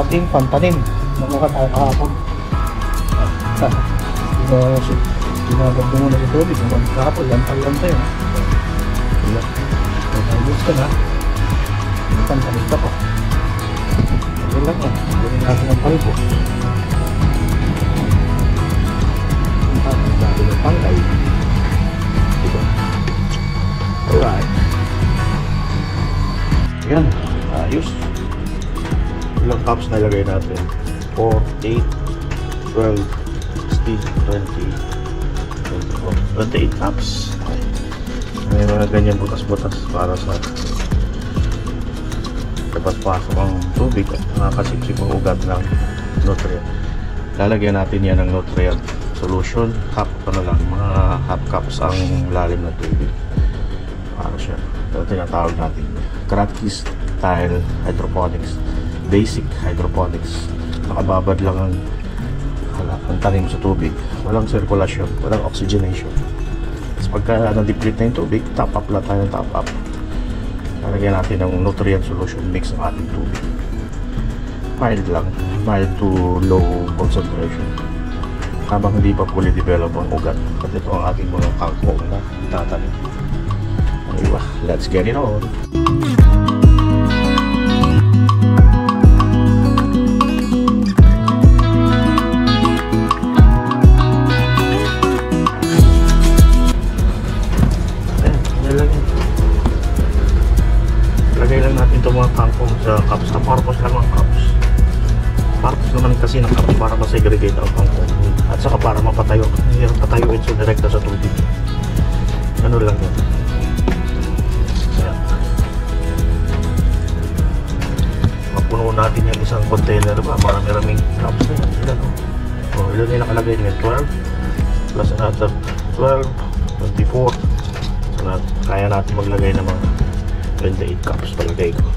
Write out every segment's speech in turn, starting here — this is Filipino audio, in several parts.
ating pantanim. Nakuha tayo kahapon. Ginaganda mo na sa tubig. Kahapon, lantal-lan tayo. Gusto na. Pantanim ka pa. Ayun lang yan. Gawin natin ang palpo. Dati ng pangkay. Diba? Alright. Yan. Ayos. Ilang cups na ilagay natin? 4, 8, 12, 16, 20, 28 cups. Okay. May mga ganyan butas-butas para sa dapat pasok ang tubig at nakakasipsip ang ugat ng nutrient. Lalagyan natin yan ng nutrient solution. Mga half cups ang lalim ng tubig. Para siya. Ito tinatawag natin Kratky style hydroponics. Basic hydroponics. Nakababad lang ang tanim sa tubig. Walang circulation, walang oxygenation. Tapos pagka na-deplete na yung tubig, top up lang tayo ng top up. Lalagyan natin ng nutrient solution mix ng ating tubig. Mild lang, mild to low concentration. Habang hindi pa fully develop ang ugat. At ito ang ating mga kangkong na tatanim. Anyway, let's get it on! Lagay lang natin itong mga kangkong sa cups. Sa purpose lang ang cups. Purpose naman kasi ng cups para ma-segregate ang kangkong. At saka para mapatayo. Hirap patayuin so direkta sa tubig. Ano lang yun. Ayan. Mapuno natin yung isang container ba? Marami-raming cups na yan. Ilan o? O, ilan yung nakalagay niya? 12 plus another 12, 24. So, kaya natin maglagay ng mga 28 cups palagay ko.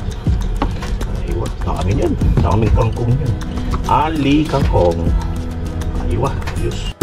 Aywa, dami yan. Daming kangkong yan. Ali kangkong. Aywa, ayos.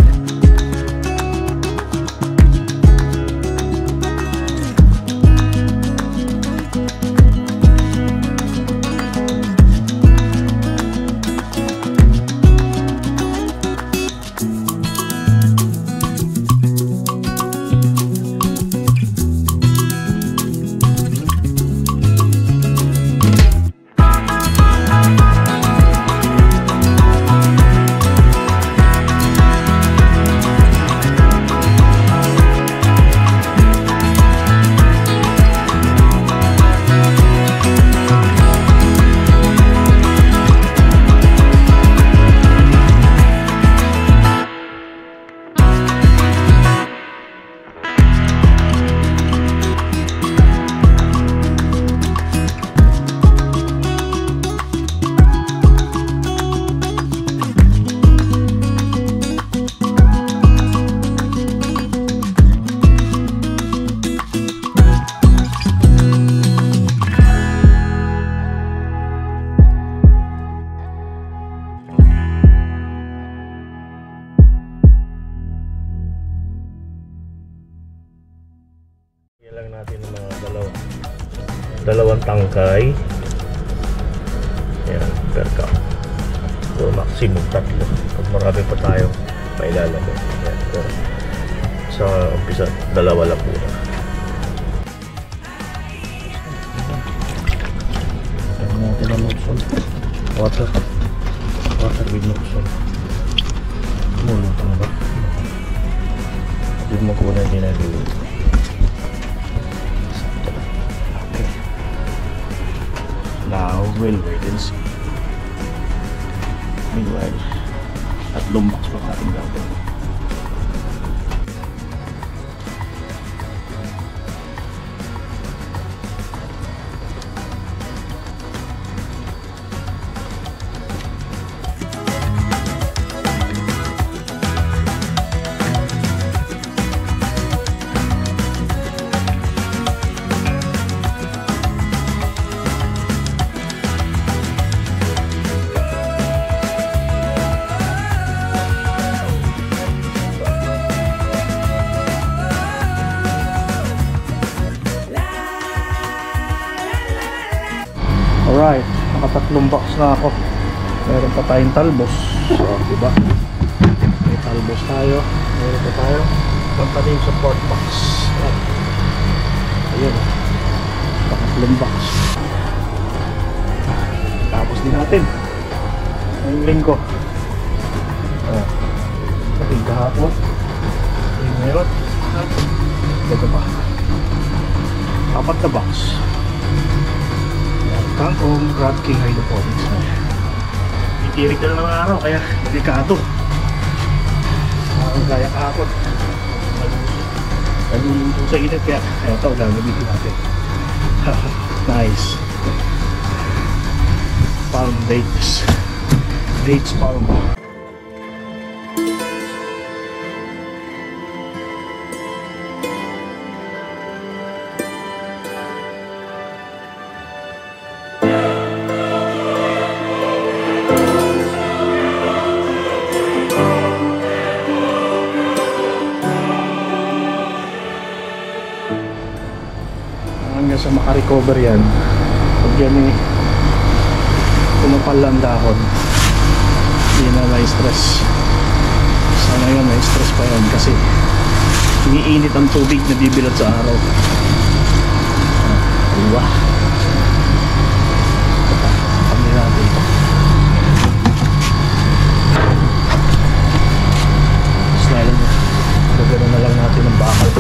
Lang natin ng mga dalawang tangkay. Ayan, per cup. So maximum 3. Pag marami pa tayo mailalagay. Ayan, pero sa umpisa 2 lang muna. Ayan natin ang Noxol. Water with Noxol. Mula pa na ba? Hindi mo ko na ginagawa. Now we'll wait and see. Meanwhile, at lumbaks pa natin gagawin. Alright, nakatatlong box na ako. Meron pa tayong talbos. So, diba? May talbos tayo. Meron pa tayo. Punta din sa port box. Yan. Ayun. Pangatlong box. Tapos din natin. Ngayong linggo. Kapag kahapon. Ayun meron. Ito pa. Apat na box. Yan. Kangkong Crab King Hydroponics. Itirik na naman araw kaya delikado. Parang gaya kahapon. Naluluto sa init kaya ito gagamitin natin. Nice. Palm dates. Dates palm. Hanggang sa makarecover yan, pag yan eh pumapal ang dahon, hindi na na-stress. Sana yun na-stress pa yan kasi iniinit ang tubig na bibilad sa araw. Diba? Kami natin ito. Slide na. Gagano na lang natin ng bakal.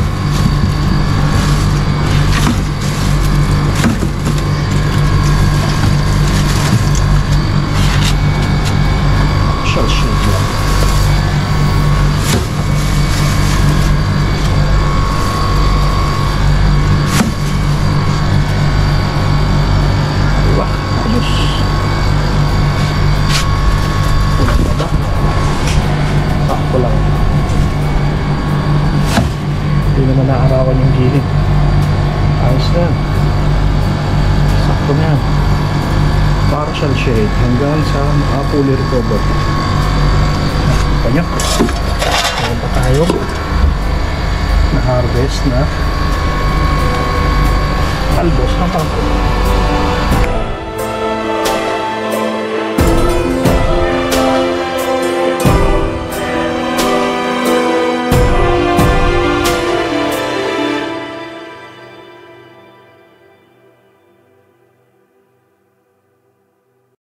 Hindi naman naarawan yung gilid. Ayos na yan. Sakto na yan. Partial shade hanggang sa fully recover. Kanya meron pa tayo na harvest na albos ng pangko.